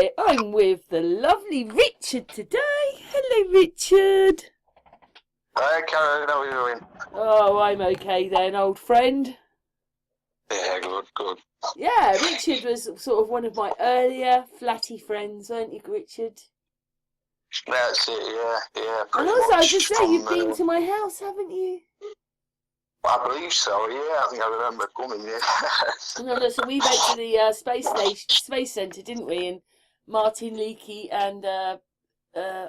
here. I'm with the lovely Richard today. Hello, Richard. Hi, Karen. How are you doing? Oh, I'm okay then, old friend. Yeah, good. Yeah, Richard was sort of one of my earlier flatty friends, weren't you, Richard? That's it, yeah, pretty And also, I much. was to say, you've been to my house, haven't you? I believe so, yeah. I think I remember coming, yeah. No, so we went to the space centre, didn't we? And Martin Leakey and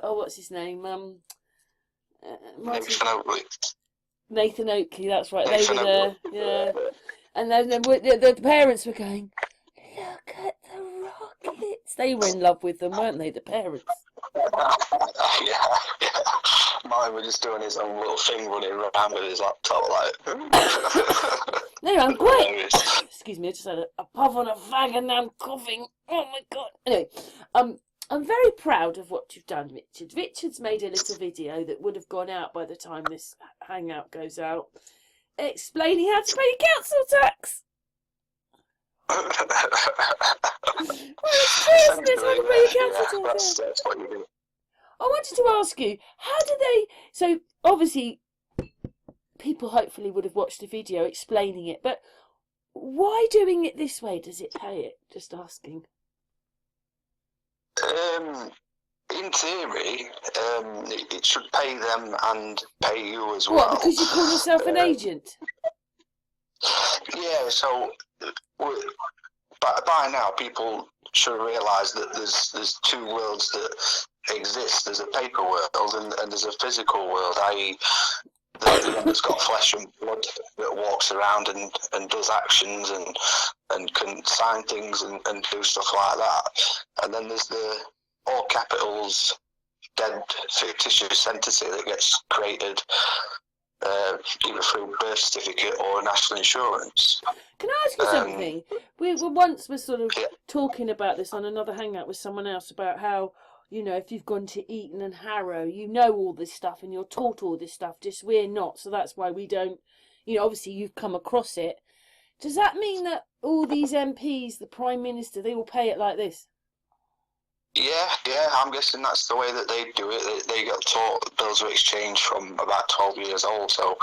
what's his name? Martin Nathan Oakley. That's right. They were there, yeah. And then the parents were going, "Look at the rockets." They were in love with them, weren't they? The parents. Yeah. Mine was just doing his own little thing, running around with his laptop, like. No, I'm great. Excuse me, I just had a puff on a fag and now I'm coughing. Oh my god. Anyway, I'm very proud of what you've done, Richard. Richard's made a little video that would have gone out by the time this hangout goes out, explaining how to pay your council tax. Well, it's Christmas, how to pay your council tax. That's what you do. I wanted to ask you, how do they... So, obviously, people hopefully would have watched the video explaining it, but why doing it this way does it pay it? Just asking. In theory, it should pay them and pay you as well. What, because you call yourself an agent? Yeah, so by now people should realise that there's two worlds that exist. There's a paper world and there's a physical world, i.e. the one that's got flesh and blood that walks around and does actions and can sign things and do stuff like that. And then there's the all capitals dead fictitious entity that gets created either through birth certificate or national insurance. Can I ask you something? We were sort of talking about this on another hangout with someone else about how, you know, if you've gone to Eton and Harrow, you know all this stuff and you're taught all this stuff, just we're not, so that's why we don't, you know, obviously you've come across it. Does that mean that all these MPs, the Prime Minister, they will pay it like this? Yeah, I'm guessing that's the way that they do it. They got taught bills of exchange from about 12 years old, so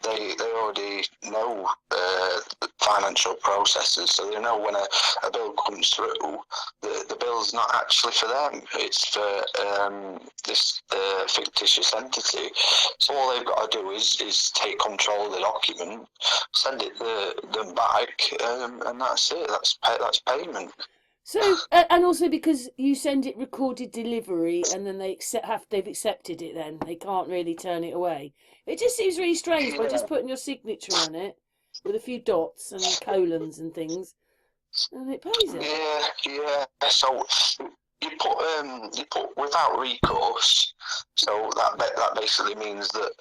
they already know financial processes, so they know when a bill comes through, the bill's not actually for them, it's for this fictitious entity. So all they've got to do is take control of the document, send it them back, and that's it. That's payment. So, and also because you send it recorded delivery and then they've accepted it, then they can't really turn it away. It just seems really strange by just putting your signature on it with a few dots and colons and things, and it pays it. Yeah. So you put without recourse. So that basically means that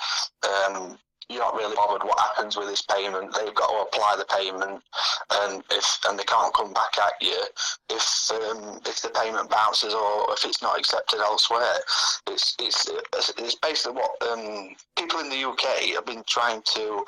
you're not really bothered what happens with this payment. They've got to apply the payment, and they can't come back at you if the payment bounces or if it's not accepted elsewhere. It's basically what people in the UK have been trying to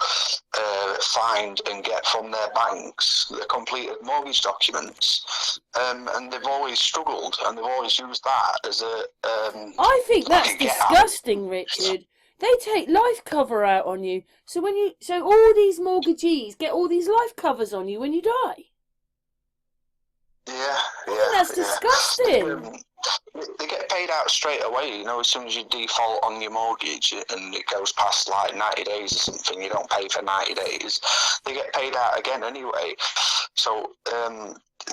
find and get from their banks, the completed mortgage documents, and they've always struggled, and they've always used that as a. I think that's disgusting, Richard. They take life cover out on you, so all these mortgagees get all these life covers on you when you die. Yeah. That's disgusting. They get paid out straight away, you know, as soon as you default on your mortgage and it goes past like 90 days or something, you don't pay for 90 days, they get paid out again anyway. So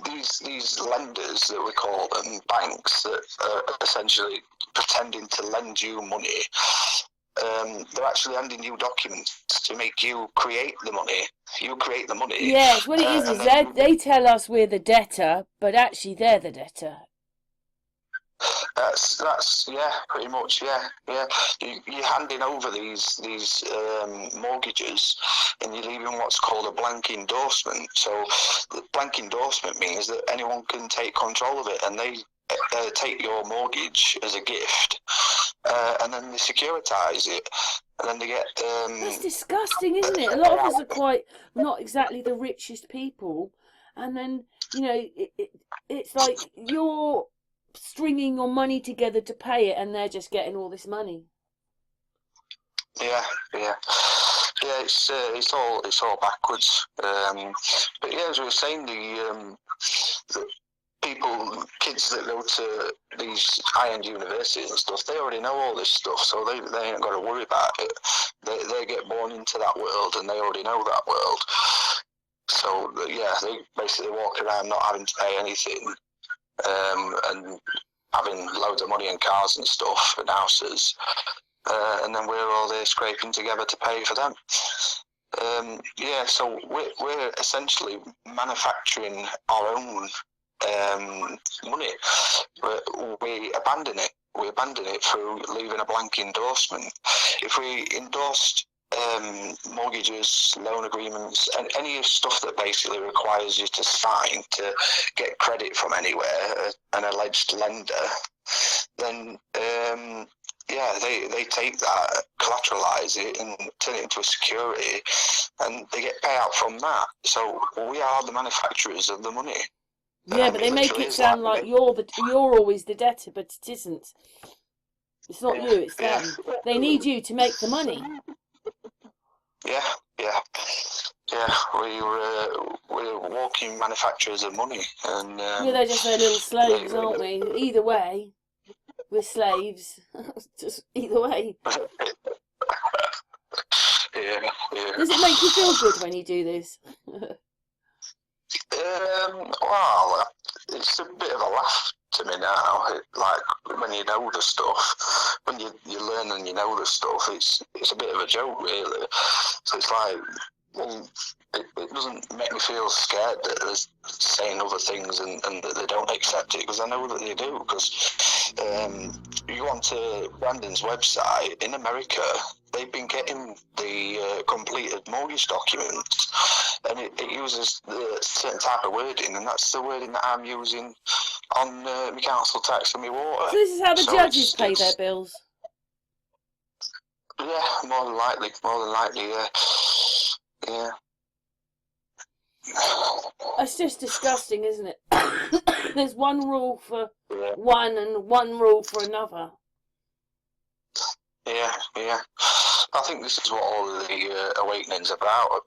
these lenders that we call them, banks that are essentially pretending to lend you money, they're actually handing you documents to make you create the money. You create the money. Yes, what it is they tell us we're the debtor, but actually they're the debtor. That's pretty much, yeah. You're handing over these mortgages, and you're leaving what's called a blank endorsement. So the blank endorsement means that anyone can take control of it, and they take your mortgage as a gift, and then they securitize it, and then they get. That's disgusting, isn't it? A lot of us are quite not exactly the richest people, and then you know it's like you're stringing your money together to pay it, and they're just getting all this money. Yeah. It's all backwards. But yeah, as we were saying, the kids that go to these high-end universities and stuff, they already know all this stuff, so they ain't got to worry about it. They get born into that world, and they already know that world. So yeah, they basically walk around not having to pay anything, and having loads of money and cars and stuff and houses, and then we're all there scraping together to pay for them. So we're essentially manufacturing our own money. We abandon it. We abandon it through leaving a blank endorsement. If we endorsed mortgages, loan agreements, and any stuff that basically requires you to sign to get credit from anywhere, an alleged lender, then they take that, collateralize it, and turn it into a security, and they get payout from that. So we are the manufacturers of the money. Yeah, but they make it sound like you're always the debtor, but it isn't. It's not you, it's them. They need you to make the money. Yeah. We're walking manufacturers of money, and they're just their little slaves, aren't we? Either way, we're slaves. Just either way. Yeah. Does it make you feel good when you do this? Well, it's a bit of a laugh to me now. Like when you know the stuff, when you learn and you know the stuff, it's a bit of a joke, really. So it's like, well, it doesn't make me feel scared that they're saying other things and that they don't accept it, because I know that they do. Because you go onto Brandon's website in America, they've been getting the completed mortgage documents, and it uses a certain type of wording, and that's the wording that I'm using on my council tax and my water. So this is how the judges pay their bills? Yeah, more than likely, yeah. It's just disgusting, isn't it? There's one rule for one and one rule for another. Yeah. I think this is what all of the awakening's about.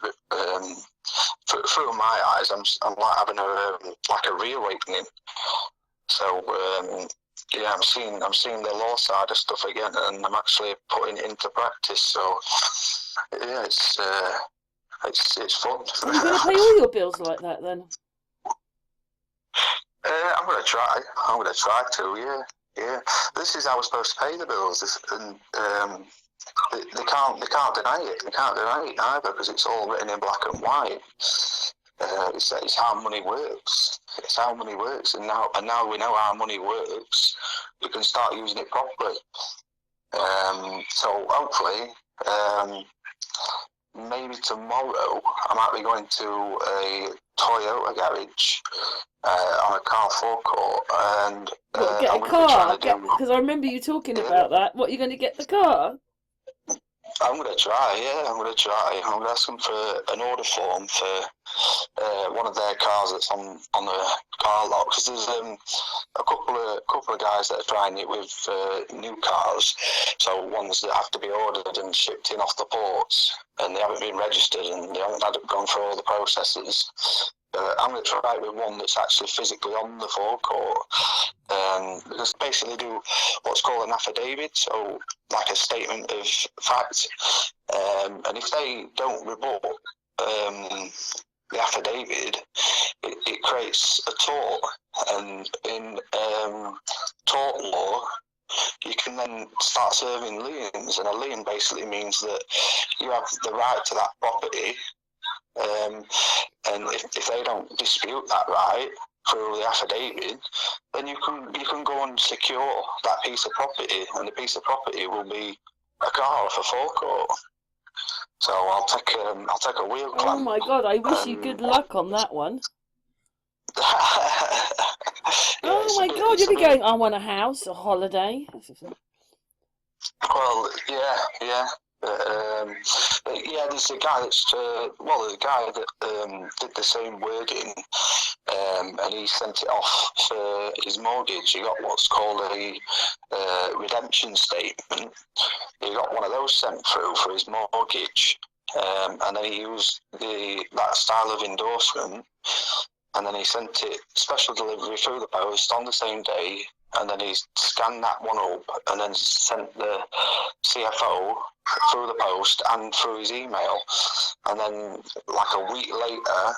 Through my eyes, I'm like having a reawakening. So I'm seeing the law side of stuff again, and I'm actually putting it into practice. So yeah, it's fun. Are you going to pay all your bills like that then? I'm going to try. to. Yeah. This is how we're supposed to pay the bills, and they can't deny it. They can't deny it either, because it's all written in black and white. It's how money works. It's how money works, and now we know how money works. We can start using it properly. So hopefully, maybe tomorrow I might be going to a Toyota garage on a car forecourt, and get a car, because I remember you talking about that. What, are you going to get the car? I'm going to try. I'm going to ask them for an order form for one of their cars that's on the car lot, because there's a couple of guys that are trying it with new cars, so ones that have to be ordered and shipped in off the ports, and they haven't been registered and they haven't gone through all the processes. I'm going to try it with one that's actually physically on the forecourt, because basically do what's called an affidavit, so like a statement of fact, and if they don't rebut the affidavit, it creates a tort, and in tort law you can then start serving liens, and a lien basically means that you have the right to that property. And if they don't dispute that right through the affidavit, then you can go and secure that piece of property, and the piece of property will be a car for forecourt. So I'll take a wheel clamp. Oh my God! I wish you good luck on that one. Oh my God! You'll be going. I want a house, a holiday. Well, yeah. But yeah, there's a guy that's the guy that did the same wording, and he sent it off for his mortgage. He got what's called a redemption statement. He got one of those sent through for his mortgage, and then he used that style of endorsement, and then he sent it special delivery through the post on the same day. And then he scanned that one up and then sent the CFO through the post and through his email. And then, like a week later,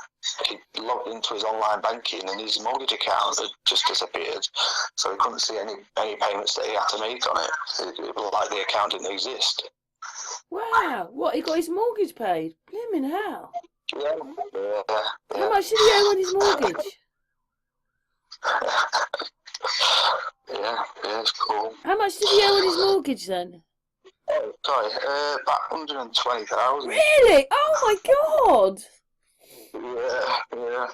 he logged into his online banking and his mortgage account had just disappeared. So he couldn't see any payments that he had to make on it. It was like the account didn't exist. Wow, what, he got his mortgage paid? Blimmin' hell. Yeah. How much did he owe on his mortgage? Yeah, it's cool. How much did he owe on his mortgage then? Oh, sorry, about 120,000. Really? Oh my God! Yeah.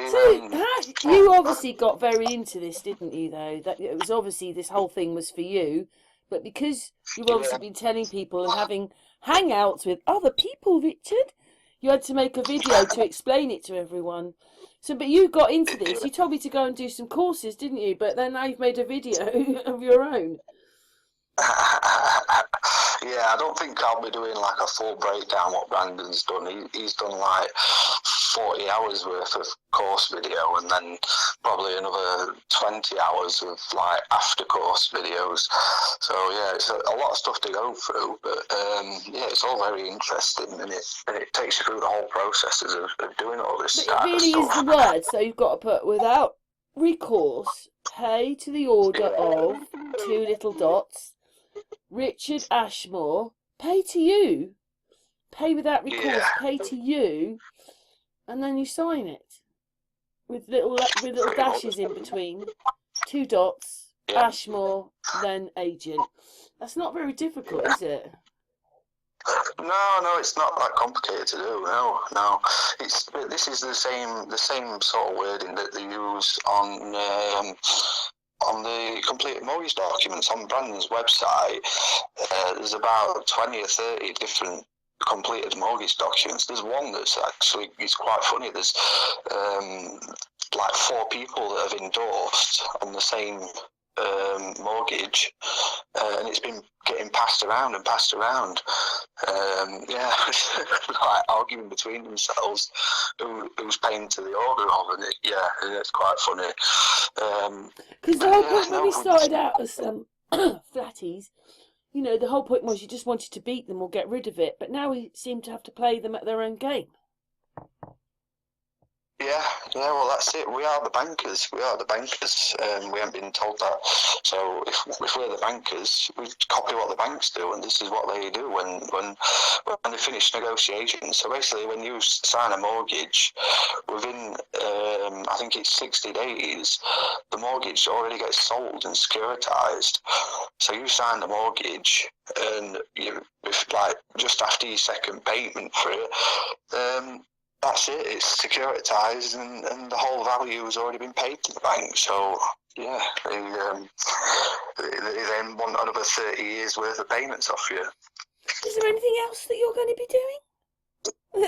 So you obviously got very into this, didn't you? Though that it was obviously this whole thing was for you, but because you've obviously been telling people and having hangouts with other people, Richard, you had to make a video to explain it to everyone. So, but you got into this. You told me to go and do some courses, didn't you? But then now you've made a video of your own. Yeah, I don't think I'll be doing like a full breakdown what Brandon's done. He's done like 40 hours worth of course video and then probably another 20 hours of like after course videos. So yeah, it's a lot of stuff to go through, but yeah, it's all very interesting and it takes you through the whole processes of doing all this stuff. It really is the word, so you've got to put without recourse, pay to the order of 2 little dots. Richard Ashmore, pay to you. Pay without recourse, pay to you, and then you sign it with little dashes in between, 2 dots, Ashmore, then agent. That's not very difficult, is it? No, it's not that complicated to do. No. This is the same sort of wording that they use on the completed mortgage documents on Brandon's website. There's about 20 or 30 different completed mortgage documents. There's one that's actually, it's quite funny. There's like 4 people that have endorsed on the same mortgage, and it's been getting passed around. Yeah, like arguing between themselves who's paying to the order of, and it's quite funny. Because the whole point when we started out as flatties, you know, the whole point was you just wanted to beat them or get rid of it, but now we seem to have to play them at their own game. Yeah, well, that's it. We are the bankers. We haven't been told that. So if we're the bankers, we copy what the banks do, and this is what they do when they finish negotiations. So basically, when you sign a mortgage, within I think it's 60 days, the mortgage already gets sold and securitized. So you sign the mortgage, and just after your second payment for it, that's it. It's securitized, and the whole value has already been paid to the bank. So yeah, they then want another 30 years worth of payments off you. Is there anything else that you're going to be doing?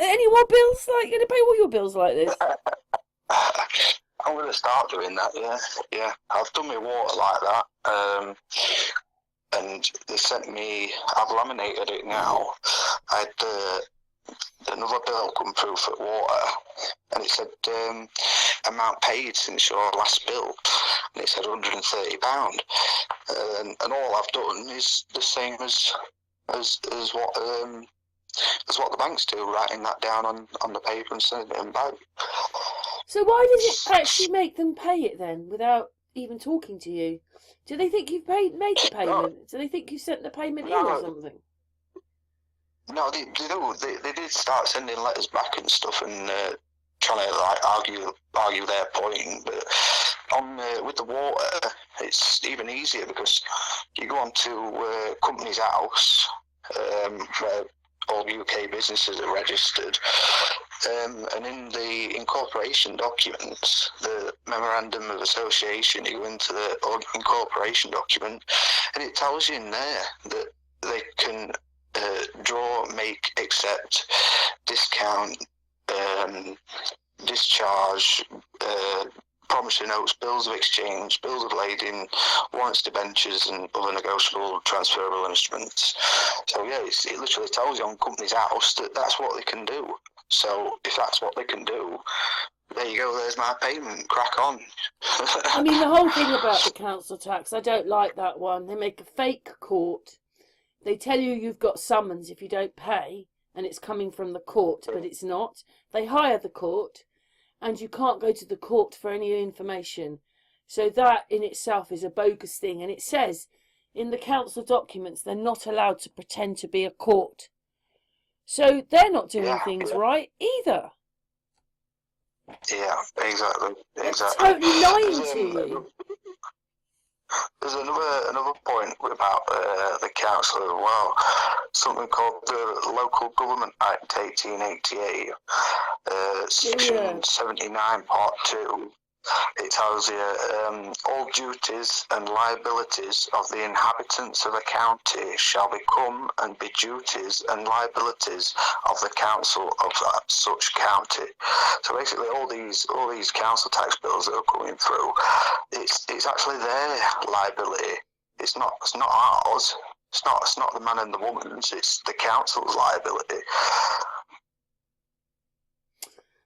Any more bills? Like, going to pay all your bills like this? I'm going to start doing that. Yeah. I've done my water like that. And they sent me. I've laminated it now. I had another bill come through for water, and it said amount paid since your last bill, and it said £130, and all I've done is the same as what the banks do, writing that down on the paper and sending it back. So why does it actually make them pay it then without even talking to you? Do they think you've made the payment? Do they think you sent the payment in or something? No, they do. They did start sending letters back and stuff, and trying to like argue their point. But with the water, it's even easier because you go onto Company's House, where all UK businesses are registered, and in the incorporation documents, the memorandum of association, you go into the incorporation document, and it tells you in there that they can draw, make, accept, discount, discharge, promissory notes, bills of exchange, bills of lading, warrants, debentures, and other negotiable transferable instruments. So yeah, it literally tells you on Companies House that that's what they can do. So if that's what they can do, there you go, there's my payment, crack on. I mean, the whole thing about the council tax, I don't like that one. They make a fake court. They tell you you've got summons if you don't pay, and it's coming from the court, but it's not. They hire the court, and you can't go to the court for any information. So that in itself is a bogus thing. And it says in the council documents they're not allowed to pretend to be a court. So they're not doing things right either. Yeah, exactly. They're totally lying to you. There's another point about the council as well. Something called the Local Government Act 1888, Section 79, Part 2. It tells you all duties and liabilities of the inhabitants of a county shall become and be duties and liabilities of the council of that such county. So basically, all these council tax bills that are coming through, it's actually their liability. It's not ours. It's not the man and the woman's. It's the council's liability.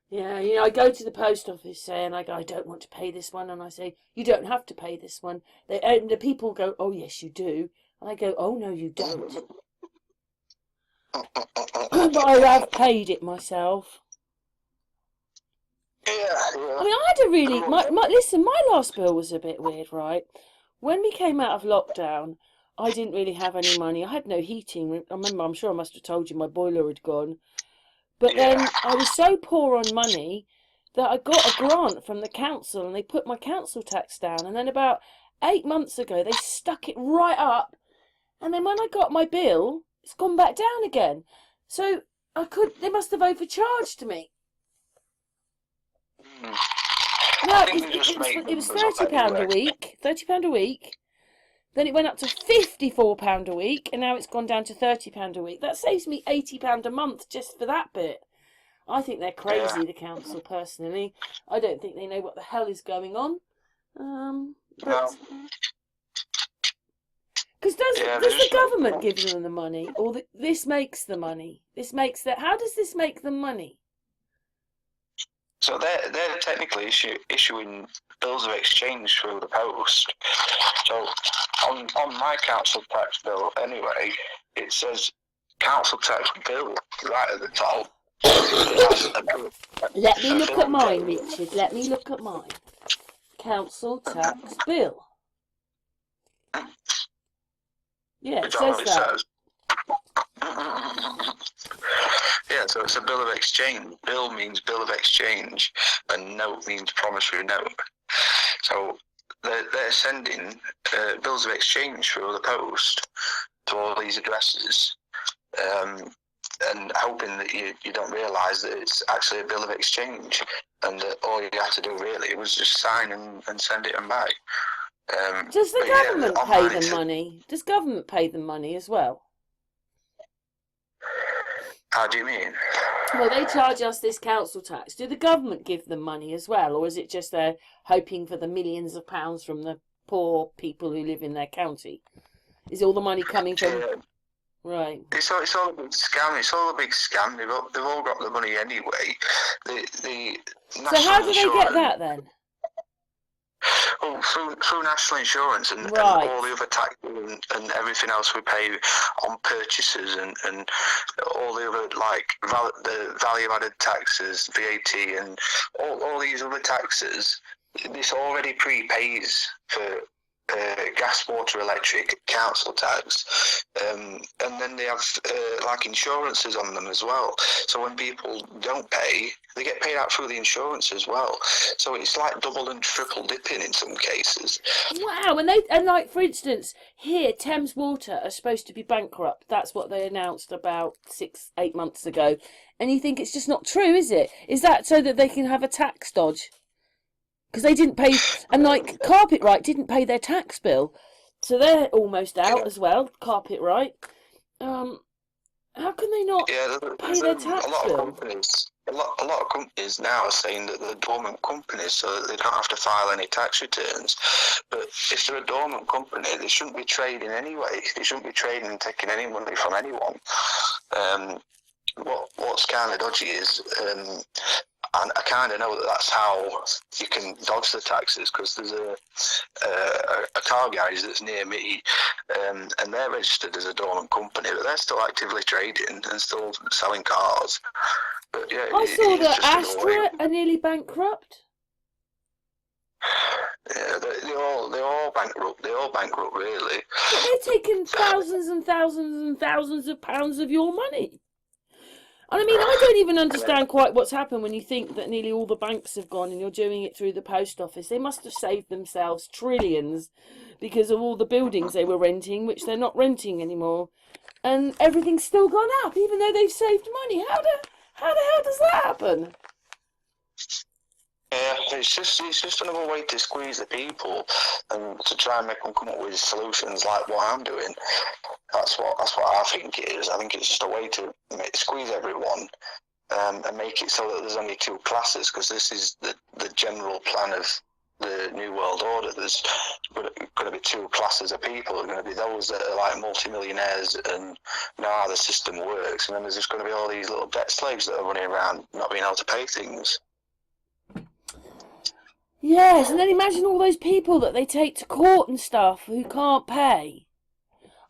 Yeah, you know, I go to the post office saying, I don't want to pay this one. And I say, you don't have to pay this one. And the people go, oh, yes, you do. And I go, oh, no, you don't. But I have paid it myself. Yeah. I mean, I had a really... listen, my last bill was a bit weird, right? When we came out of lockdown, I didn't really have any money. I had no heating. I remember, I'm sure I must have told you my boiler had gone. But then I was so poor on money that I got a grant from the council and they put my council tax down. And then about 8 months ago, they stuck it right up. And then when I got my bill, it's gone back down again. So they must have overcharged me. No, it was £30 a week. £30 a week. Then it went up to £54 a week, and now it's gone down to £30 a week. That saves me £80 a month just for that bit. I think they're crazy, the council, personally. I don't think they know what the hell is going on. Because does the government give them the money, or this makes the money? How does this make them money? So they're technically issuing bills of exchange through the post. So on my council tax bill anyway, it says council tax bill right at the top. Let me look at mine, Richard. Let me look at mine. Council tax bill. Yeah, it says that. Yeah, so it's a bill of exchange. Bill means bill of exchange, and note means promissory note. So they're sending bills of exchange through the post to all these addresses, and hoping that you don't realise that it's actually a bill of exchange, and that all you have to do really was just sign and send it and back. Does the government pay them money? Does government pay them money as well? How do you mean? Well, they charge us this council tax. Do the government give them money as well, or is it just they're hoping for the millions of pounds from the poor people who live in their county? Is all the money coming from... Right. It's all a big scam. It's all a big scam. They've all got the money anyway. So how do they get that then? Well, through national insurance and all the other taxes and everything else we pay on purchases and all the other, like, the value-added taxes, VAT, and all these other taxes, this already prepays for gas, water, electric, council tax, and then they have like insurances on them as well. So when people don't pay, they get paid out through the insurance as well. So it's like double and triple dipping in some cases. Wow! And like, for instance, here Thames Water are supposed to be bankrupt. That's what they announced about 6-8 months ago. And you think it's just not true, is it? Is that so that they can have a tax dodge? Because they didn't pay, and like Carpetright didn't pay their tax bill, so they're almost out as well. Carpetright, How can they not pay their tax a lot bill? of companies. A lot of companies now are saying that they're dormant companies, so that they don't have to file any tax returns. But if they're a dormant company, they shouldn't be trading anyway. They shouldn't be trading and taking any money from anyone. What's kind of dodgy is, and I kind of know that that's how you can dodge the taxes, because there's a car garage that's near me, and they're registered as a dormant company, but they're still actively trading and still selling cars. But yeah, I saw that Astra are nearly bankrupt. Yeah, they're all bankrupt. They're all bankrupt, really. But they're taking thousands and thousands and thousands of pounds of your money. And I mean, I don't even understand quite what's happened when you think that nearly all the banks have gone and you're doing it through the post office. They must have saved themselves trillions because of all the buildings they were renting, which they're not renting anymore. And everything's still gone up, even though they've saved money. How the hell does that happen? Yeah, it's just another way to squeeze the people and to try and make them come up with solutions like what I'm doing. That's what I think it is. I think it's just a way to squeeze everyone and make it so that there's only two classes, because this is the general plan of the New World Order. There's going to be two classes of people. There are going to be those that are like multimillionaires and know how the system works, and then there's just going to be all these little debt slaves that are running around not being able to pay things. Yes, and then imagine all those people that they take to court and stuff who can't pay.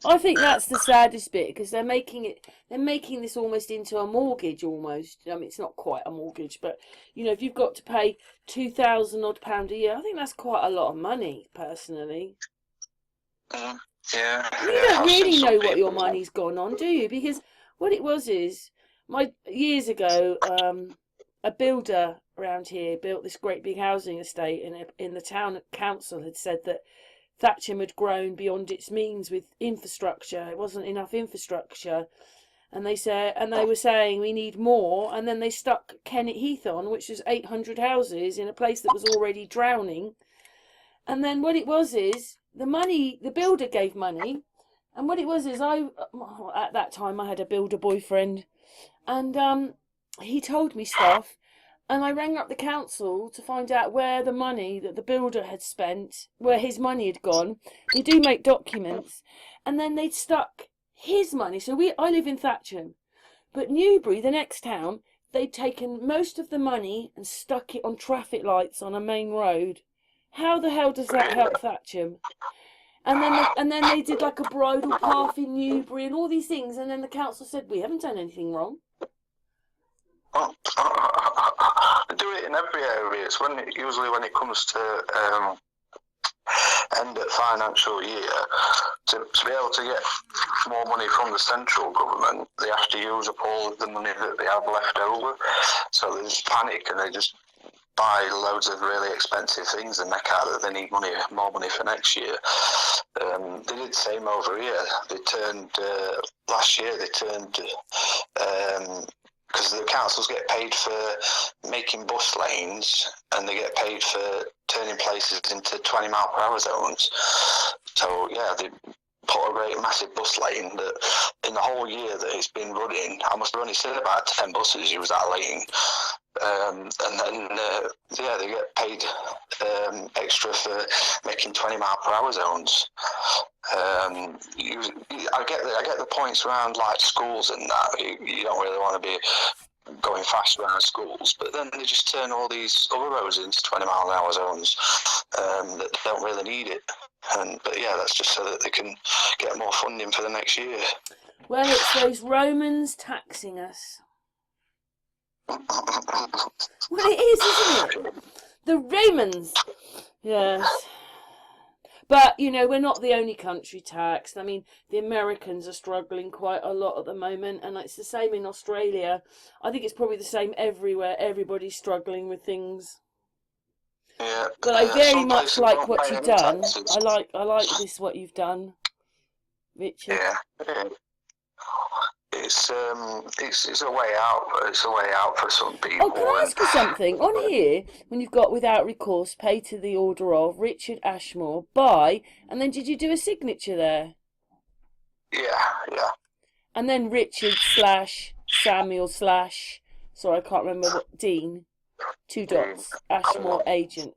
I think that's the saddest bit, because they're making this almost into a mortgage almost. I mean, it's not quite a mortgage, but you know, if you've got to pay £2,000 odd a year, I think that's quite a lot of money, personally. Yeah. You don't really know what your money's gone on, do you? Because what it was is, years ago, a builder around here built this great big housing estate, and in the town council had said that Thatcham had grown beyond its means with infrastructure. It wasn't enough infrastructure, and they were saying we need more. And then they stuck Kennet Heath on, which was 800 houses in a place that was already drowning. And then what it was is the builder gave money, and what it was is at that time I had a builder boyfriend, and he told me stuff. And I rang up the council to find out where the money that the builder had spent, where his money had gone. They do make documents. And then they'd stuck his money. So I live in Thatcham. But Newbury, the next town, they'd taken most of the money and stuck it on traffic lights on a main road. How the hell does that help Thatcham? And then they did like a bridle path in Newbury and all these things. And then the council said, we haven't done anything wrong. Do it in every area. It's usually when it comes to end of financial year, to be able to get more money from the central government, they have to use up all of the money that they have left over. So they just panic and they just buy loads of really expensive things and make out that they need more money for next year. They did the same over here. Last year they turned because the councils get paid for making bus lanes, and they get paid for turning places into 20-mile-per-hour zones. So yeah, they put a great massive bus lane that in the whole year that it's been running, I must have only seen about 10 buses use that lane. And then they get paid extra for making 20-mile-per-hour zones. I get the points around like schools and that. You don't really want to be going fast around schools, but then they just turn all these other roads into 20-mile-an-hour zones that don't really need it. But yeah, that's just so that they can get more funding for the next year. Well, it's those Romans taxing us. Well, it is, isn't it? The Romans. Yes. But, you know, we're not the only country taxed. I mean, the Americans are struggling quite a lot at the moment, and it's the same in Australia. I think it's probably the same everywhere. Everybody's struggling with things. Yeah. But I very much like what you've done. I like this, what you've done, Richard. Yeah. It's a way out. It's a way out for some people. Oh, can I ask you something? On here, when you've got without recourse, pay to the order of Richard Ashmore, by, and then did you do a signature there? Yeah. And then Richard / Samuel / sorry, I can't remember what, Dean, 2 dots, Ashmore agent.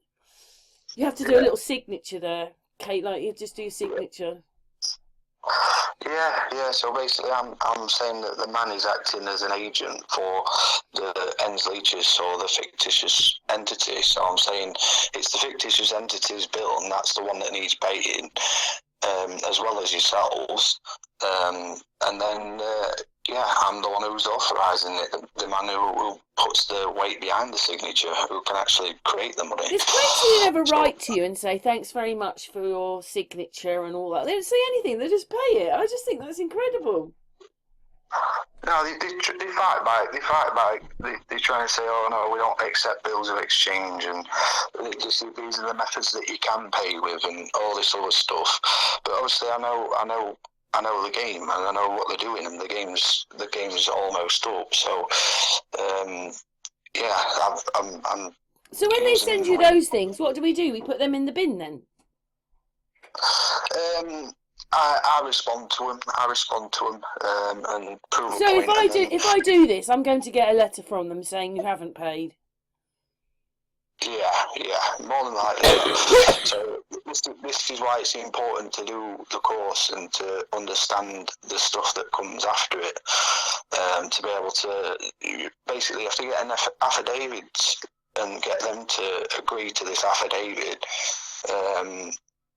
You have to do a little signature there, Kate, like you just do your signature. Yeah. So basically, I'm saying that the man is acting as an agent for the ends leeches or the fictitious entity. So I'm saying it's the fictitious entity's bill, and that's the one that needs paying, as well as yourselves. And then I'm the one who's authorising it, the man who puts the weight behind the signature, who can actually create the money. There's plenty who never write to you and say thanks very much for your signature and all that. They don't say anything, they just pay it. I just think that's incredible. No, they fight back. They try and say, "Oh no, we don't accept bills of exchange," and these are the methods that you can pay with, and all this other stuff. But obviously, I know the game, and I know what they're doing, and the game's almost up. So, I'm. So when they send you those things, what do? We put them in the bin then? I respond to them. And prove a So point. if I do this, I'm going to get a letter from them saying you haven't paid. Yeah, more than likely. So this is why it's important to do the course and to understand the stuff that comes after it. To be able to, basically, you have to get an affidavit and get them to agree to this affidavit,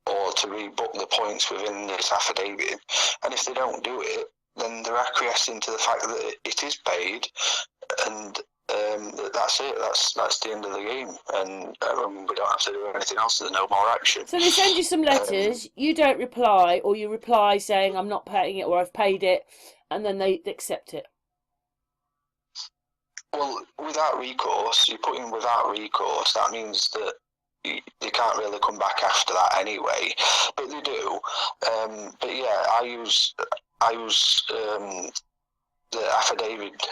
or to rebook the points within this affidavit. And if they don't do it, then they're acquiescing to the fact that it is paid, and that's it. That's the end of the game, and we don't have to do anything else. There's no more action. So they send you some letters, you don't reply, or you reply saying I'm not paying it or I've paid it, and then they accept it. Well, without recourse, you put in without recourse. That means that you can't really come back after that anyway, but they do. But yeah, I use the affidavit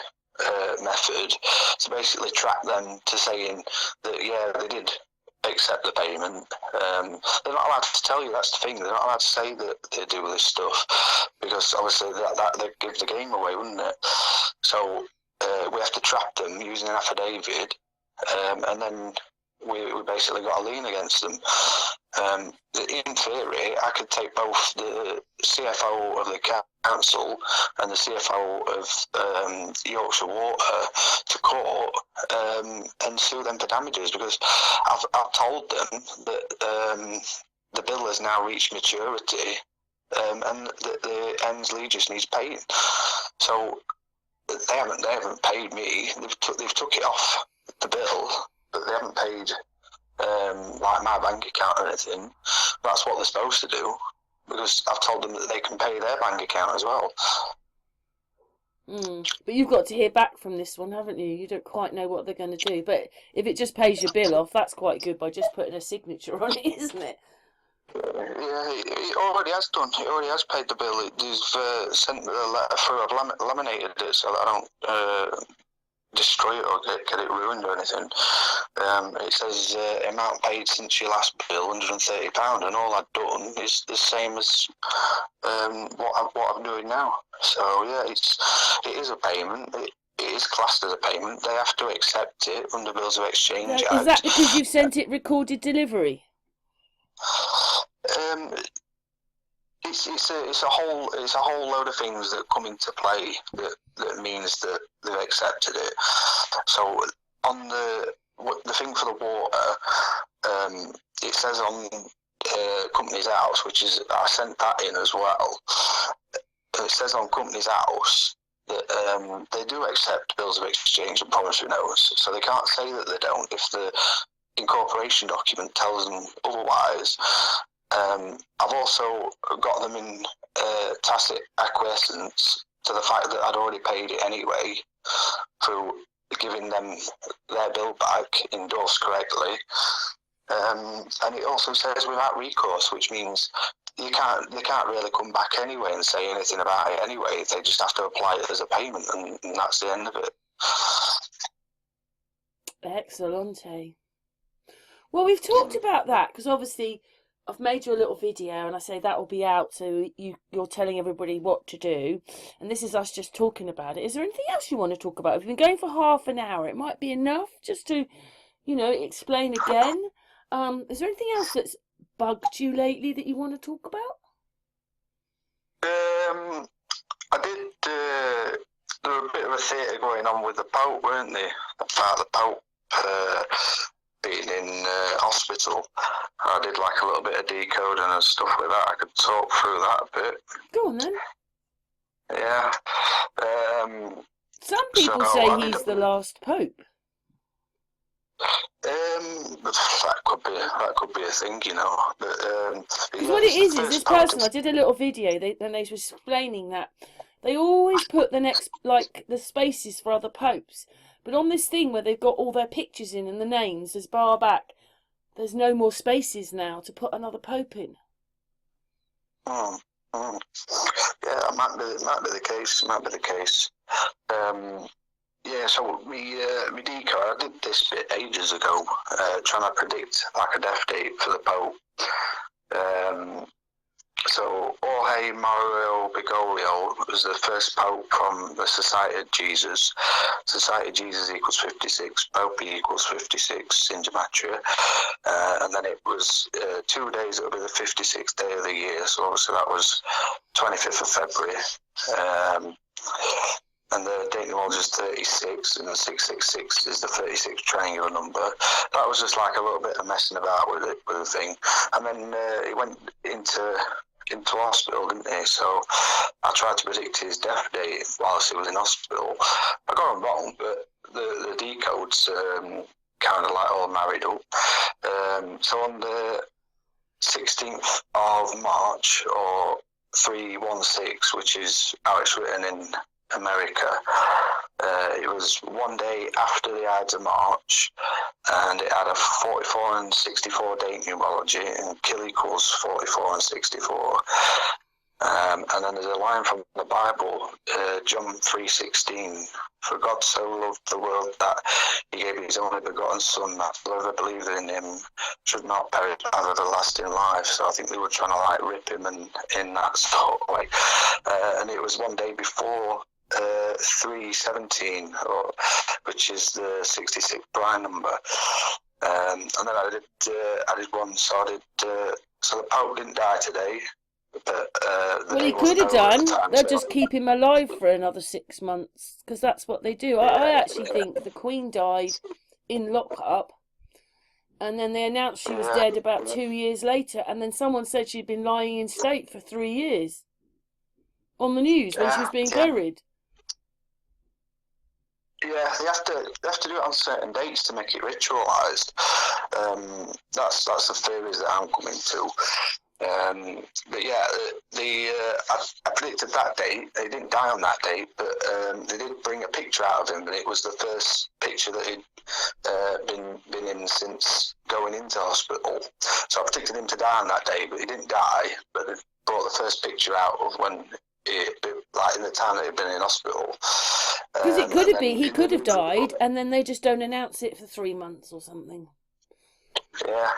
method to basically track them to saying that they did accept the payment. They're not allowed to tell you, that's the thing. They're not allowed to say that they do this stuff, because obviously that gives the game away, wouldn't it? So we have to trap them using an affidavit, and then we basically got a lien against them. In theory, I could take both the CFO of the council and the CFO of Yorkshire Water to court, and sue them for damages, because I've told them that the bill has now reached maturity, and the ends just needs paying. So they haven't paid me. They've took it off the bill, but they haven't paid like my bank account or anything. That's what they're supposed to do, because I've told them that they can pay their bank account as well. But you've got to hear back from this one, haven't you? You don't quite know what they're going to do. But if it just pays your bill off, that's quite good by just putting a signature on it, isn't it? Yeah, he already has done. He already has paid the bill. He's sent the letter through. I've laminated it so that I don't destroy it or get it ruined or anything. It says amount paid since your last bill, £130, and all I've done is the same as what I'm doing now. So yeah, it is a payment. It is classed as a payment. They have to accept it under bills of exchange. Is that because you've sent it recorded delivery? It's a whole load of things that come into play that means that they've accepted it. So on the thing for the water, it says on Company's House, which is, I sent that in as well. It says on Company's House that they do accept bills of exchange and promissory notes, so they can't say that they don't if the incorporation document tells them otherwise. I've also got them in tacit acquiescence to the fact that I'd already paid it anyway through giving them their bill back endorsed correctly. And it also says without recourse, which means they can't really come back anyway and say anything about it anyway. They just have to apply it as a payment, and that's the end of it. Excellent. Well, we've talked about that because obviously I've made you a little video, and I say that will be out, so you're telling everybody what to do. And this is us just talking about it. Is there anything else you want to talk about? We've been going for half an hour. It might be enough just to, explain again. Is there anything else that's bugged you lately that you want to talk about? I did. There were a bit of a theatre going on with the Pope, weren't they? About the Pope being in hospital. I did like a little bit of decoding and stuff like that. I could talk through that a bit. Go on then. Yeah. Some people say he's the last Pope. That could be a thing, But because what it is this person, I did a little video, and they were explaining that they always put the spaces for other popes, but on this thing where they've got all their pictures in and the names, as far back, there's no more spaces now to put another pope in. Yeah, it might be the case. Might be the case. Yeah, so me deco, I did this bit ages ago, trying to predict like a death date for the Pope. So Jorge Mario Bergoglio was the first Pope from the Society of Jesus. Society of Jesus equals 56, Pope equals 56 in Gematria. And then it was 2 days, it would be the 56th day of the year, so obviously that was 25th of February. And the date numerology is 36, and the 666 is the 36th triangular number. That was just like a little bit of messing about with the thing. And then he went into hospital, didn't he? So I tried to predict his death date whilst he was in hospital. I got him wrong, but the decodes kind of like all married up. So on the 16th of March, or 316, which is how it's written in America, it was 1 day after the Ides of March, and it had a 44 and 64 date numerology, and kill equals 44 and 64. And then there's a line from the Bible, John 3:16. For God so loved the world that he gave his only begotten Son, that whoever believed in him should not perish but have everlasting life. So I think they were trying to like rip him and in that sort of way. And it was 1 day before 317, which is the 66th prime number. And then I did one, so so the Pope didn't die today. But, well, he could have done. They'll just keep him alive for another 6 months, because that's what they do. I actually think the Queen died in lockup, and then they announced she was dead about 2 years later, and then someone said she'd been lying in state for 3 years on the news when she was being buried. Yeah, they have to do it on certain dates to make it ritualised. That's the theories that I'm coming to. But yeah, I predicted that date. They didn't die on that date, but they did bring a picture out of him, and it was the first picture that he'd been in since going into hospital. So I predicted him to die on that day, but he didn't die. But they brought the first picture out of when like in the time that he'd been in hospital. Because it could have been, he could have died, and then they just don't announce it for 3 months or something. Yeah.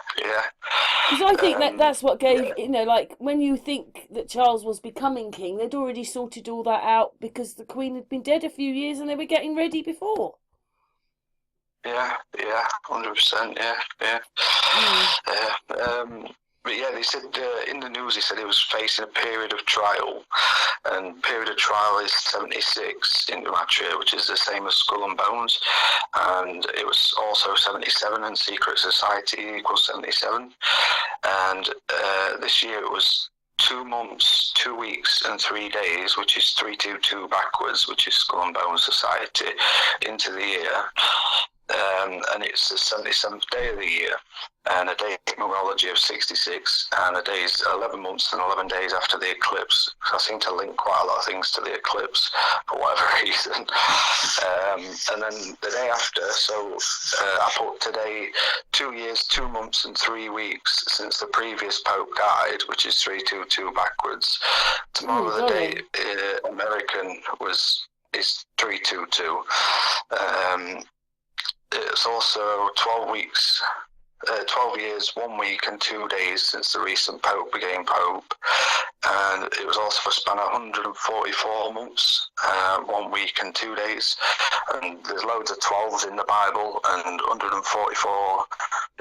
Because I think that's what gave, like when you think that Charles was becoming king, they'd already sorted all that out because the Queen had been dead a few years and they were getting ready before. Yeah, 100%, yeah. But yeah, they said in the news, they said he was facing a period of trial, and period of trial is 76 in Gematria, which is the same as Skull and Bones, and it was also 77, and Secret Society equals 77, and this year it was 2 months, 2 weeks and 3 days, which is 322 backwards, which is Skull and Bones Society, into the year. And it's the 77th day of the year, and a day numerology of 66, and a day is 11 months and 11 days after the eclipse. I seem to link quite a lot of things to the eclipse for whatever reason. And then the day after, so I put today 2 years, 2 months and 3 weeks since the previous Pope died, which is 322 backwards. Tomorrow the day American is 322. It's also 12 weeks 12 years, 1 week and 2 days since the recent Pope became Pope. And it was also for a span of 144 months, 1 week and 2 days. And there's loads of 12s in the Bible, and 144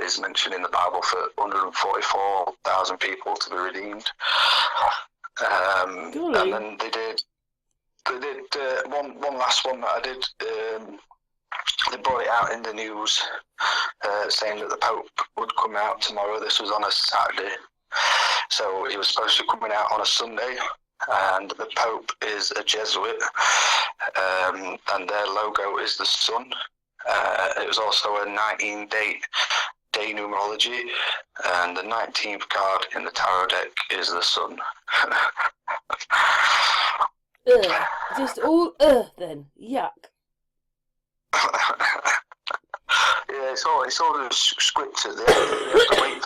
is mentioned in the Bible for 144,000 people to be redeemed. And then they did one last one that I did. They brought it out in the news, saying that the Pope would come out tomorrow. This was on a Saturday, so he was supposed to be coming out on a Sunday. And the Pope is a Jesuit, and their logo is the sun. It was also a 19-day numerology, and the 19th card in the tarot deck is the sun. Just all then. Yuck. Yeah, it's all scripted. They have to wait.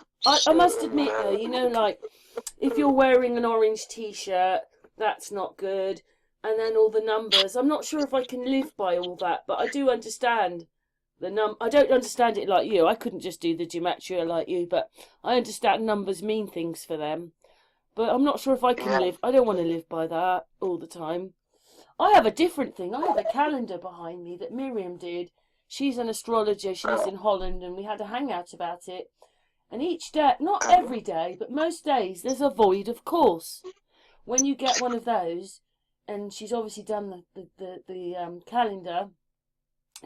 I must admit though, you know, like if you're wearing an orange t-shirt, that's not good. And then all the numbers, I'm not sure if I can live by all that, but I do understand the I don't understand it like you. I couldn't just do the gematria like you, but I understand numbers mean things for them. But I'm not sure if I can live. I don't want to live by that all the time. I have a different thing. I have a calendar behind me that Miriam did. She's an astrologer. She lives in Holland, and we had a hangout about it. And each day, not every day, but most days, there's a void of course. When you get one of those, and she's obviously done the calendar,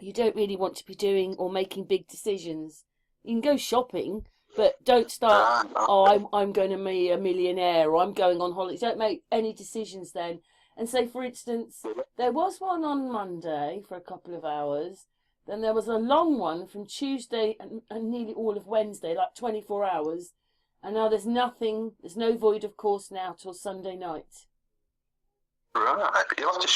you don't really want to be doing or making big decisions. You can go shopping, but don't start, oh, I'm going to be a millionaire, or I'm going on holiday. Don't make any decisions then. And say, for instance, there was one on Monday for a couple of hours. Then there was a long one from Tuesday and nearly all of Wednesday, like 24 hours. And now there's nothing, there's no void of course now till Sunday night. Right, you have to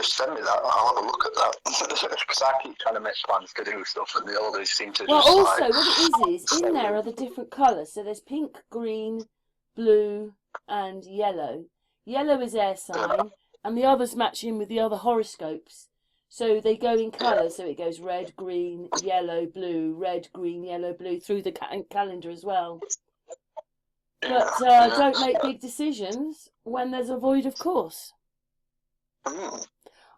send me that. I'll have a look at that. Because I keep trying to make plans to do stuff, and they always seem to well, just also, what it is in there are the different colours. So there's pink, green, blue, and yellow. Yellow is air sign, and the others match in with the other horoscopes. So they go in colours, so it goes red, green, yellow, blue, red, green, yellow, blue, through the calendar as well. But don't make big decisions when there's a void of course.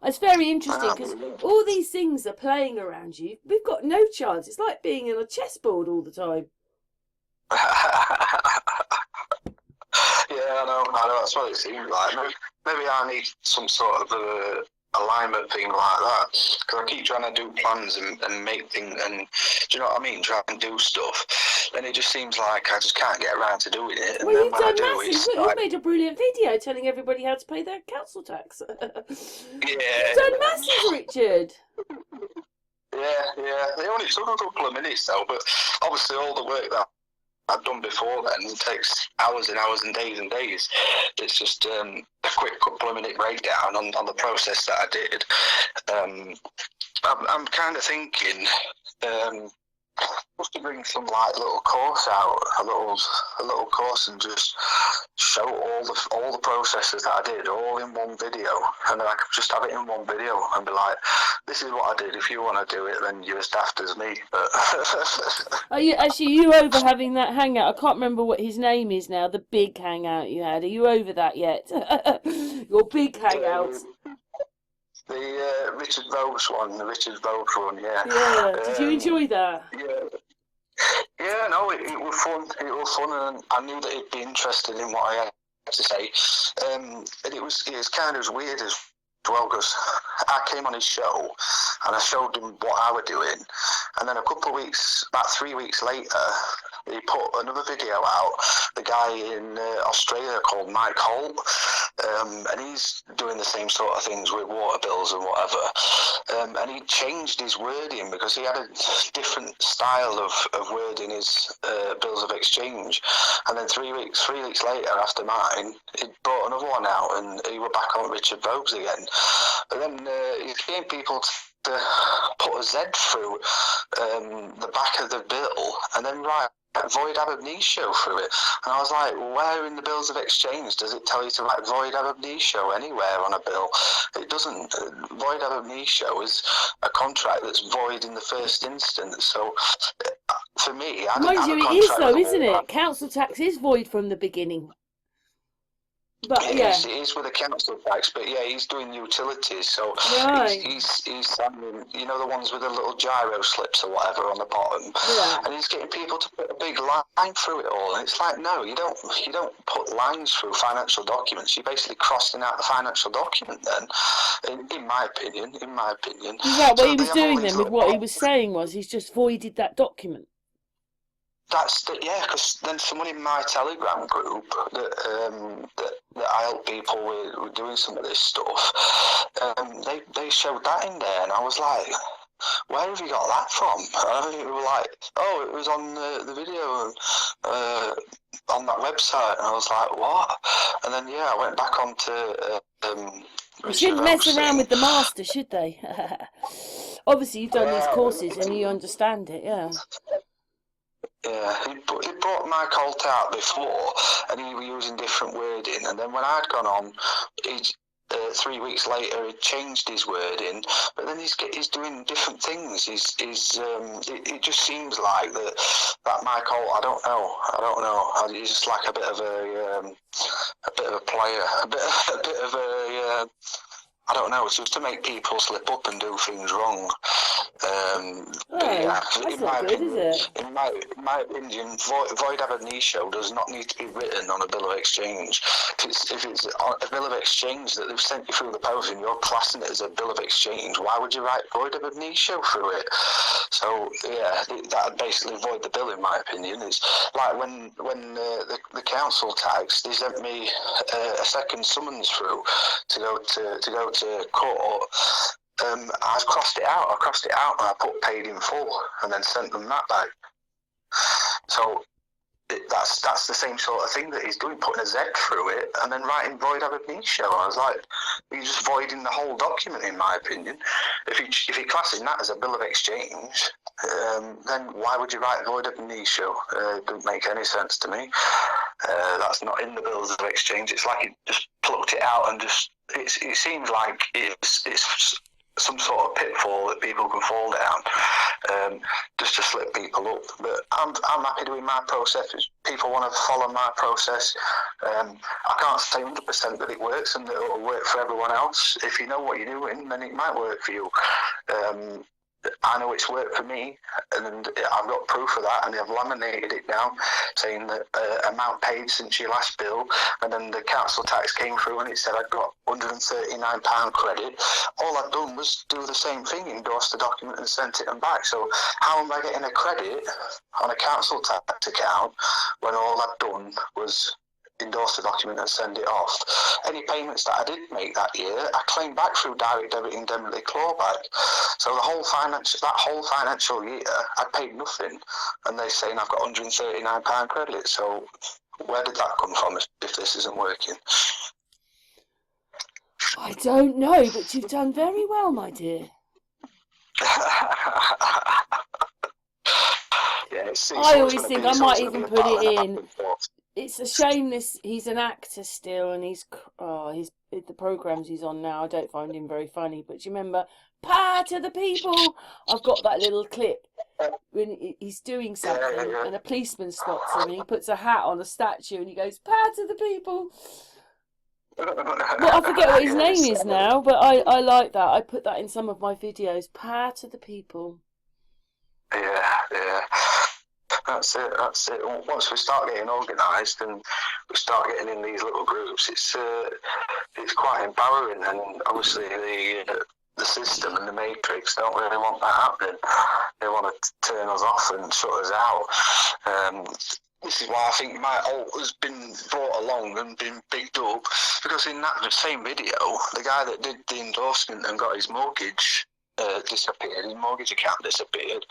It's very interesting because all these things are playing around you. We've got no chance. It's like being on a chessboard all the time. Yeah, I know. That's what it seems like. Maybe I need some sort of alignment thing like that, because I keep trying to do plans and make things, and do you know what I mean? Try and do stuff, and it just seems like I just can't get around to doing it. Well, you've done massive. You've made a brilliant video telling everybody how to pay their council tax. Yeah, you've done massive, Richard. Yeah. They only took a couple of minutes though, but obviously all the work that I've done before then takes hours and hours and days. It's just a quick couple of minute breakdown on the process that I did. I'm kind of thinking just to bring some like little course out, a little course, and just show all the processes that I did all in one video, and then I could just have it in one video and be like, this is what I did. If you want to do it, then you're as daft as me. But are you over having that hangout? I can't remember what his name is now. The big hangout you had. Are you over that yet? Your big hangout. The Richard Vogue's one, yeah. Yeah. Did you enjoy that? Yeah, no, it was fun. It was fun, and I knew that he'd be interested in what I had to say. And it was kind of weird as well, because I came on his show and I showed him what I was doing, and then about 3 weeks later, he put another video out. The guy in Australia called Mike Holt, and he's doing the same sort of things with water bills and whatever. And he changed his wording because he had a different style of wording his bills of exchange. And then 3 weeks later, after mine, he brought another one out, and he was back on Richard Vogue's again. But then he's getting people to put a Z through the back of the bill, and then write void ab initio through it. And I was like, where in the bills of exchange does it tell you to write void ab initio anywhere on a bill? It doesn't. Void ab initio is a contract that's void in the first instance. So for me, I didn't Mind have you, a it is contract though, with isn't them. it? Council tax is void from the beginning. But It yeah, is with the council tax, but yeah, he's doing utilities, so right. he's sending, you know, the ones with the little gyro slips or whatever on the bottom, Yeah. and he's getting people to put a big line through it all, and it's like, no, you don't put lines through financial documents. You're basically crossing out the financial document. Then, in my opinion, Is that what so he they was have all doing these then? With little what he was saying was he's just voided that document. Yeah, because then someone in my Telegram group that I help people with doing some of this stuff, they showed that in there, and I was like, where have you got that from? And they were like, oh, it was on the video on that website, and I was like, what? And then yeah, I went back onto They shouldn't mess around with the master, should they? Obviously, you've done these courses and you understand it, yeah. Yeah, he brought my cult out before, and he was using different wording. And then when I'd gone on, 3 weeks later, he changed his wording. But then he's doing different things. It just seems like that my cult. I don't know. He's just like a bit of a player, a bit of a. I don't know. It's just to make people slip up and do things wrong. Yeah, That's not good, is it? In my opinion, void ab initio does not need to be written on a bill of exchange. If it's a bill of exchange that they've sent you through the post and you're classing it as a bill of exchange, why would you write void ab initio through it? So yeah, that'd basically void the bill, in my opinion. It's like when the council tax, they sent me a second summons through to go to court. I've crossed it out. And I put paid in full, and then sent them that back. So that's the same sort of thing that he's doing, putting a Z through it, and then writing void ab initio. I was like, you're just voiding the whole document, in my opinion. If you're classing that as a bill of exchange, then why would you write void ab initio? It doesn't make any sense to me. That's not in the bills of exchange. It's like he just plucked it out and just. It seems like it's some sort of pitfall that people can fall down, just to slip people up. But I'm happy doing my process. If people want to follow my process, I can't say 100% that it works and that it will work for everyone else. If you know what you're doing, then it might work for you. I know it's worked for me, and I've got proof of that, and I've laminated it down, saying that amount paid since your last bill, and then the council tax came through and it said I'd got £139 credit. All I'd done was do the same thing, endorse the document and sent it and back. So how am I getting a credit on a council tax account when all I'd done was endorse the document and send it off? Any payments that I did make that year, I claimed back through direct debit indemnity clawback. So that whole financial year, I paid nothing, and they're saying I've got £139 credit. So where did that come from if this isn't working? I don't know, but you've done very well, my dear. Yeah, I always think I might even put it in. It's a shame he's an actor still, and the programs he's on now, I don't find him very funny. But do you remember Power to the People? I've got that little clip when he's doing something and a policeman spots him and he puts a hat on a statue and he goes, Power to the People. Well, I forget what his name is now, but I like that. I put that in some of my videos. Power to the People. Yeah. That's it. Once we start getting organised and we start getting in these little groups, it's quite empowering. And obviously the system and the matrix don't really want that happening. They want to turn us off and shut us out. This is why I think my alt has been brought along and been bigged up, because in that same video, the guy that did the endorsement and got his mortgage disappeared, his mortgage account disappeared,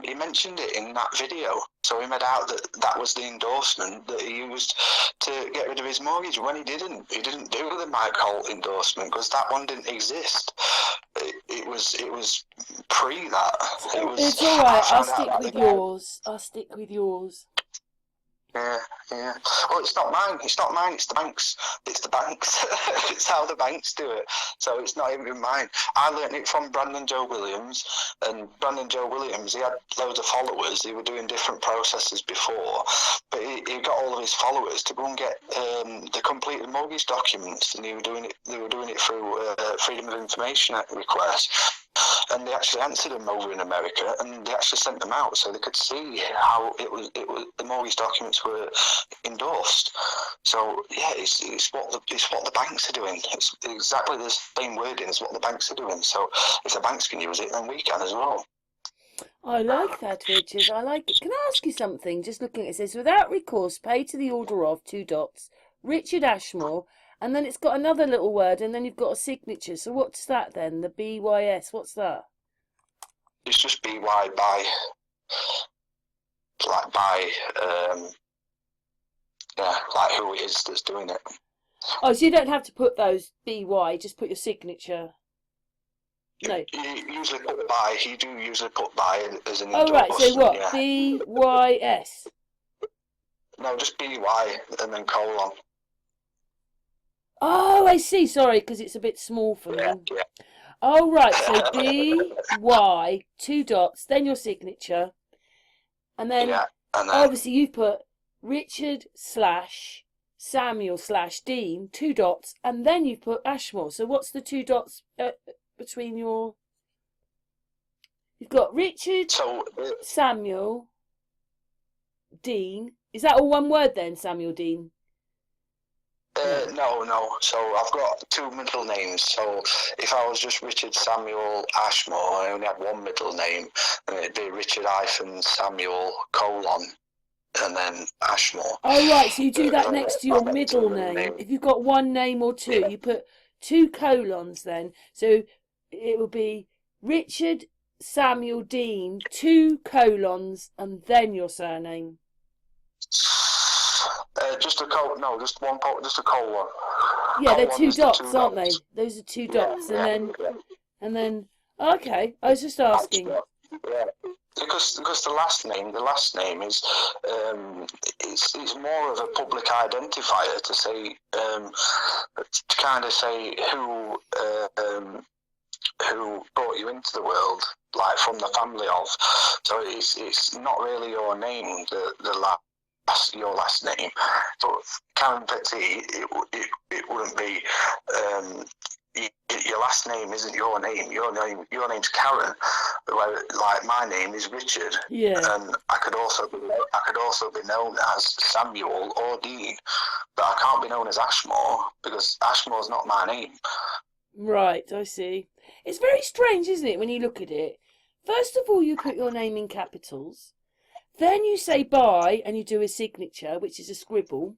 he mentioned it in that video. So he made out that was the endorsement that he used to get rid of his mortgage, when he didn't do the Mike Holt endorsement, because that one didn't exist. It was pre that. It's all right. I'll stick with yours. Yeah, yeah. Well, it's not mine. It's not mine. It's the banks. It's the banks. It's how the banks do it. So it's not even mine. I learned it from Brandon Joe Williams, and Brandon Joe Williams, he had loads of followers. They were doing different processes before, but he got all of his followers to go and get the completed mortgage documents, and they were doing it through Freedom of Information Act requests. And they actually answered them over in America, and they actually sent them out so they could see how it was. The mortgage documents were endorsed. So yeah, it's what the banks are doing. It's exactly the same wording as what the banks are doing. So if the banks can use it, then we can as well. I like that, Richard. I like it. Can I ask you something? Just looking at it, it says, without recourse, pay to the order of Richard Ashmore, and then it's got another little word, and then you've got a signature. So what's that then? The BYS, what's that? It's just BY by, like by, yeah, like who it is that's doing it. Oh, so you don't have to put those BY, just put your signature. No. You usually put by, you do usually put by as an Oh, right, so what? Yeah. BYS? No, just BY and then colon. Oh, I see. Sorry, because it's a bit small for me. Yeah. Oh, right. So BY, 2 dots, then your signature. And then, obviously you've put Richard / Samuel / Dean, 2 dots, and then you've put Ashmore. So what's the 2 dots between your... You've got Richard, Samuel, Dean. Is that all one word then, Samuel Dean? No. So I've got 2 middle names. So if I was just Richard Samuel Ashmore, I only had 1 middle name, and it'd be Richard Samuel : and then Ashmore. Oh, right. So you do that next to your middle name. If you've got 1 name or 2, you put 2 colons then. So it will be Richard Samuel Dean, 2 colons, and then your surname. Just a colon. No, just one. Just a colon. Yeah, they're 2 dots, aren't they? Those are 2 dots, and then. Okay, I was just asking. Yeah, because the last name is it's more of a public identifier to say to kind of say who brought you into the world, like from the family of. So it's not really your name, your last name. But Karen Petit, it wouldn't be. Your last name isn't your name. Your name's Karen. Like my name is Richard. Yeah. And I could also be known as Samuel or Dean, but I can't be known as Ashmore because Ashmore's not my name. Right, I see. It's very strange, isn't it, when you look at it? First of all, you put your name in capitals. Then you say bye and you do a signature, which is a scribble.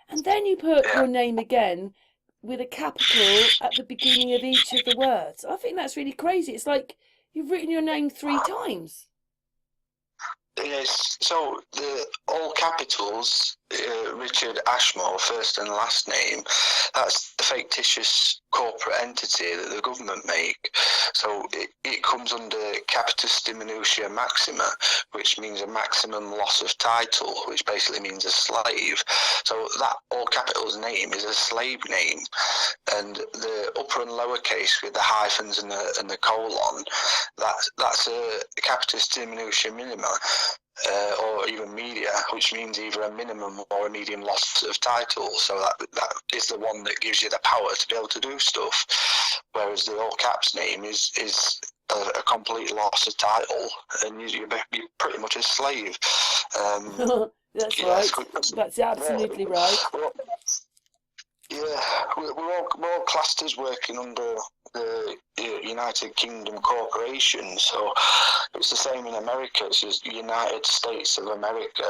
And then you put your name again with a capital at the beginning of each of the words. I think that's really crazy. It's like you've written your name 3 times. Yes, so the all capitals, Richard Ashmore, first and last name, that's the fictitious corporate entity that the government make. So it comes under capitis diminutia maxima, which means a maximum loss of title, which basically means a slave. So that all capitals name is a slave name, and the upper and lower case with the hyphens and the colon, that's a capitis diminutia minima. Or even media, which means either a minimum or a medium loss of title. So that is the one that gives you the power to be able to do stuff. Whereas the all caps name is a complete loss of title, and you're pretty much a slave. That's right. That's absolutely right. Yeah, we're all classed as working under the United Kingdom Corporation, so it's the same in America. It's just United States of America.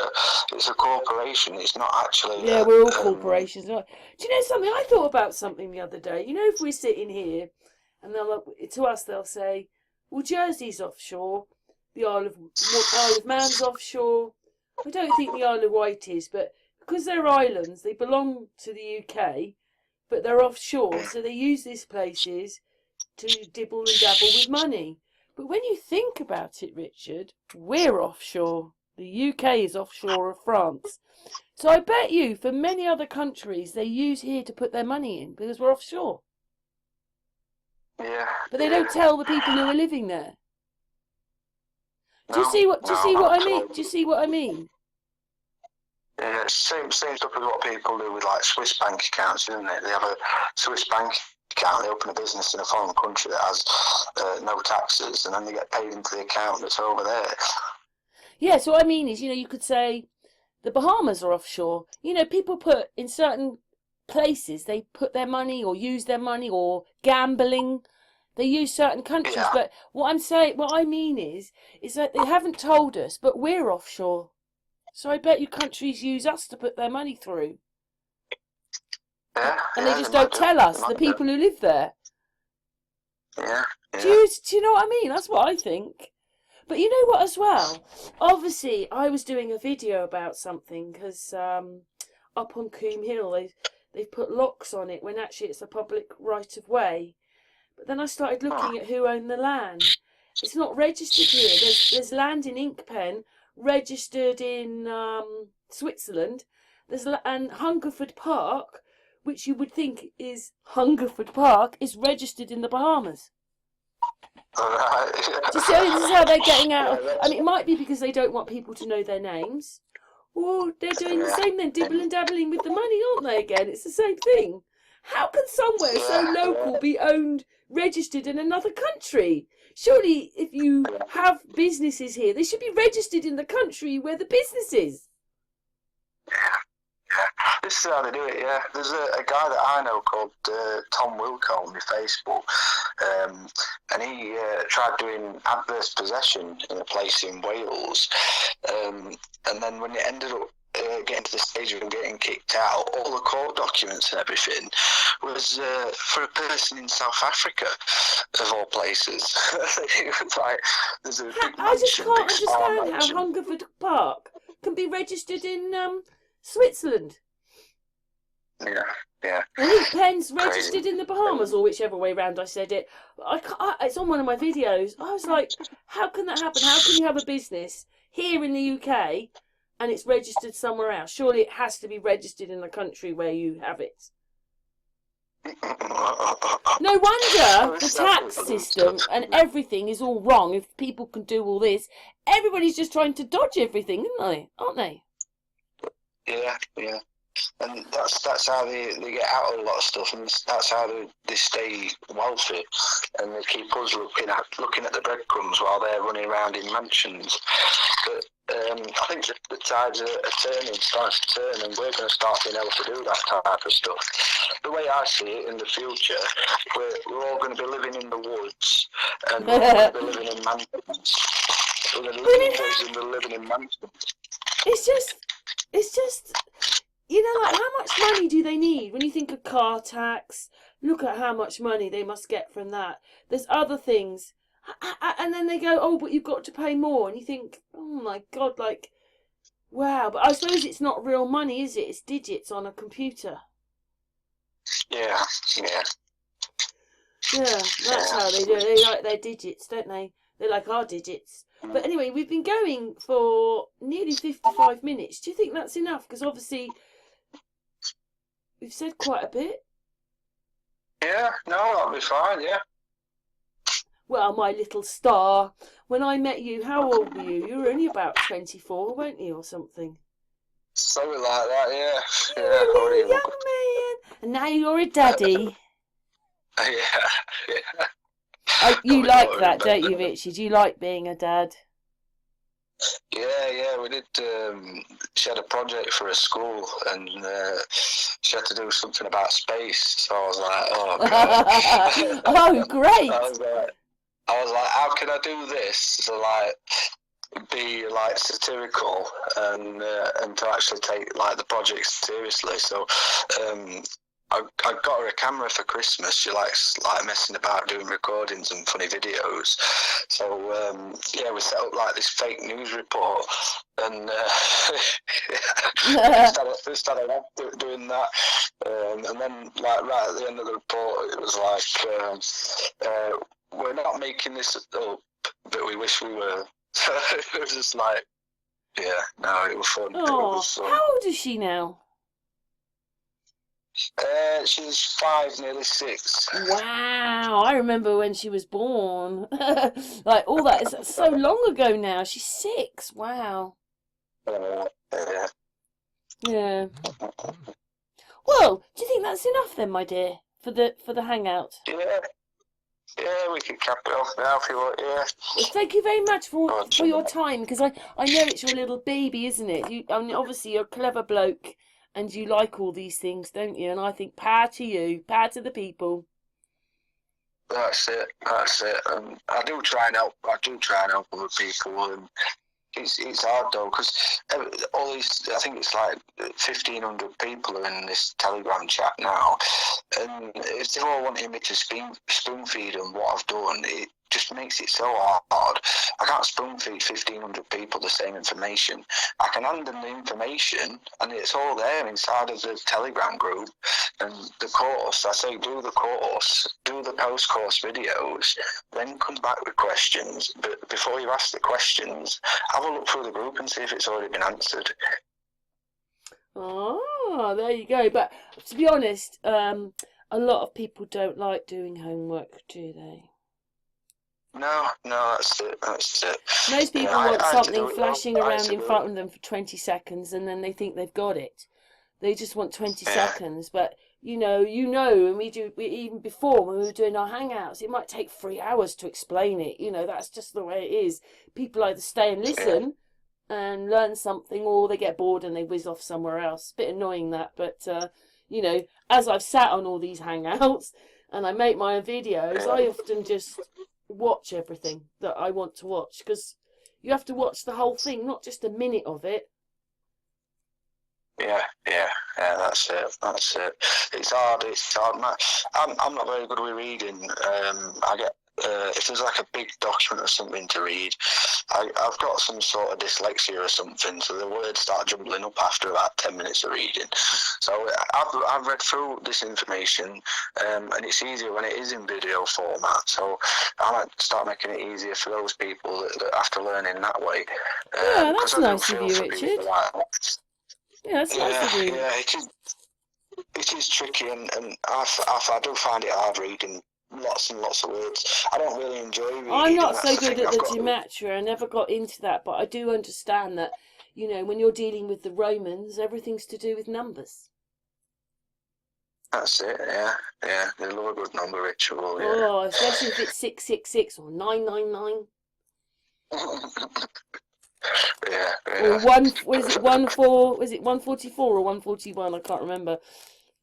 It's a corporation. It's not actually. Yeah, we're all corporations. Do you know something? I thought about something the other day. You know, if we're sitting here, and to us they'll say, "Well, Jersey's offshore, the Isle of Man's offshore." I don't think the Isle of Wight is, but because they're islands, they belong to the UK, but they're offshore, so they use these places to dibble and dabble with money. But when you think about it, Richard, we're offshore. The UK is offshore of France. So I bet you for many other countries they use here to put their money in because we're offshore. Yeah. But they don't tell the people who are living there. Do you see what I mean? Do you see what I mean? Yeah, same stuff as what people do with like Swiss bank accounts, isn't it? They have a Swiss bank account, they open a business in a foreign country that has no taxes, and then they get paid into the account that's over there. Yeah, so what I mean is, you could say the Bahamas are offshore. People put in certain places, they put their money or use their money or gambling. They use certain countries, Yeah. but what I mean is that they haven't told us, but we're offshore. So I bet you countries use us to put their money through. Yeah. And they just don't tell us, the people who live there. Yeah. Do you know what I mean? That's what I think. But you know what as well? Obviously, I was doing a video about something because up on Coombe Hill, they've put locks on it when actually it's a public right of way. But then I started looking at who owned the land. It's not registered here. There's land in Inkpen, registered in Switzerland. And Hungerford Park, which you would think is Hungerford Park, is registered in the Bahamas. Right. Do you see? This is how they're getting out. I mean, it might be because they don't want people to know their names. Or they're doing the same then, dibble and dabbling with the money, aren't they, again? It's the same thing. How can somewhere so local be registered in another country? Surely, if you have businesses here, they should be registered in the country where the business is. Yeah, this is how they do it, yeah. There's a guy that I know called Tom Wilco on my Facebook, and he tried doing adverse possession in a place in Wales, and then when it ended up getting to the stage of him getting kicked out, all the court documents and everything was for a person in South Africa, of all places. It was like, there's a big I just mansion, can't big spa understand how Hungerford Park can be registered in Switzerland. Yeah. I think Penn's registered in the Bahamas, or whichever way round I said it. It's on one of my videos. I was like, how can that happen? How can you have a business here in the UK and it's registered somewhere else? Surely it has to be registered in the country where you have it. No wonder the tax system and everything is all wrong. If people can do all this, everybody's just trying to dodge everything, aren't they? Yeah. And that's how they get out of a lot of stuff, and that's how they stay wealthy, and they keep us looking at the breadcrumbs while they're running around in mansions. But I think the tides are starting to turn, and we're going to start being able to do that type of stuff. The way I see it in the future, we're all going to be living in the woods, and we're going to be living in mansions. We're going to live in the woods and we're living in mansions. It's just. Like how much money do they need? When you think of car tax, look at how much money they must get from that. There's other things. And then they go, oh, but you've got to pay more. And you think, oh my God, like, wow. But I suppose it's not real money, is it? It's digits on a computer. Yeah. Yeah, that's how they do it. They like their digits, don't they? They like our digits. But anyway, we've been going for nearly 55 minutes. Do you think that's enough? Because obviously we've said quite a bit. Yeah, no, that'll be fine, yeah. Well, my little star, when I met you, how old were you? You were only about 24, weren't you, or something? Something like that, yeah. You were a little young man. And now you're a daddy. Yeah. You like that, don't you, Richie? Do you like being a dad? Yeah, we did. She had a project for a school, and she had to do something about space. So I was like, oh, God. Oh, great. I was like, how can I do this to be satirical and to actually take like the project seriously? So I got her a camera for Christmas. She likes messing about doing recordings and funny videos. So we set up like this fake news report, and started doing that. And then right at the end of the report, it was like, we're not making this up, but we wish we were. It was just like, Yeah, no, it was fun. It Oh, was fun. how old is she now? She's 5, nearly 6. Wow, I remember when she was born. Like all that is so long ago now. She's 6. Wow. Yeah. Yeah. Well, do you think that's enough then, my dear, for the hangout? Yeah. Yeah, we can cap it off now if you want, yeah. Well, thank you very much for Oh, your time, because I know it's your little baby, isn't it? I mean, obviously you're a clever bloke and you like all these things, don't you? And I think power to you, power to the people. That's it, that's it. I do try and help other people, and it's hard though, because all these, I think it's like 1,500 people are in this Telegram chat now, and if they're all wanting me to spoon feed them what I've done, it just makes it so hard. I can't spoon feed 1,500 people the same information. I can hand them the information, and it's all there inside of the Telegram group. And the course, I say, do the course, do the post-course videos, then come back with questions. But before you ask the questions, have a look through the group and see if it's already been answered. Oh, there you go. But to be honest, a lot of people don't like doing homework, do they? No, that's it. Most people Yeah, want I had to something do it. flashing I had around to in do front it. of them for 20 seconds and then they think they've got it. They just want 20 Yeah. seconds. But, and we even before when we were doing our hangouts, it might take 3 hours to explain it. That's just the way it is. People either stay and listen and learn something, or they get bored and they whiz off somewhere else. Bit annoying that, but, as I've sat on all these hangouts and I make my own videos, I often just watch everything that I want to watch, because you have to watch the whole thing, not just a minute of it. Yeah, that's it. It's hard. I'm not very good with reading. I get if there's like a big document or something to read, I've got some sort of dyslexia or something, so the words start jumbling up after about 10 minutes of reading. So I've read through this information, and it's easier when it is in video format. So I might start making it easier for those people that have to learn in that way. Yeah, that's I do nice of feel you, for Richard. people like, Yeah, that's nice of you. yeah, it is tricky, and I do find it hard reading lots and lots of words. I don't really enjoy reading. I'm not so that's good thing. at the gematria. I never got into that, but I do understand that, when you're dealing with the Romans, everything's to do with numbers. That's it, yeah. They love a good number ritual, yeah. Oh, especially if it's 666 or 999. Yeah. Or was it 144 or 141? I can't remember.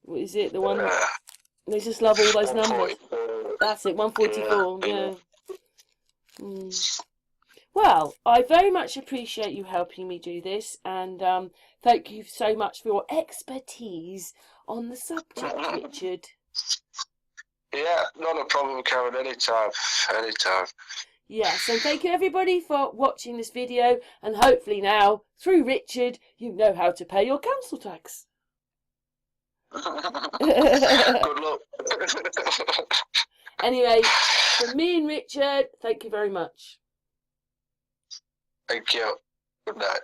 What is it? The one they just love all those numbers. That's it, 144. Yeah. Well, I very much appreciate you helping me do this, and thank you so much for your expertise on the subject, Richard. Yeah, not a problem, Karen. Anytime. Yeah, so thank you everybody for watching this video, and hopefully now, through Richard, you know how to pay your council tax. Good luck. Anyway, from me and Richard, thank you very much. Thank you. Good night.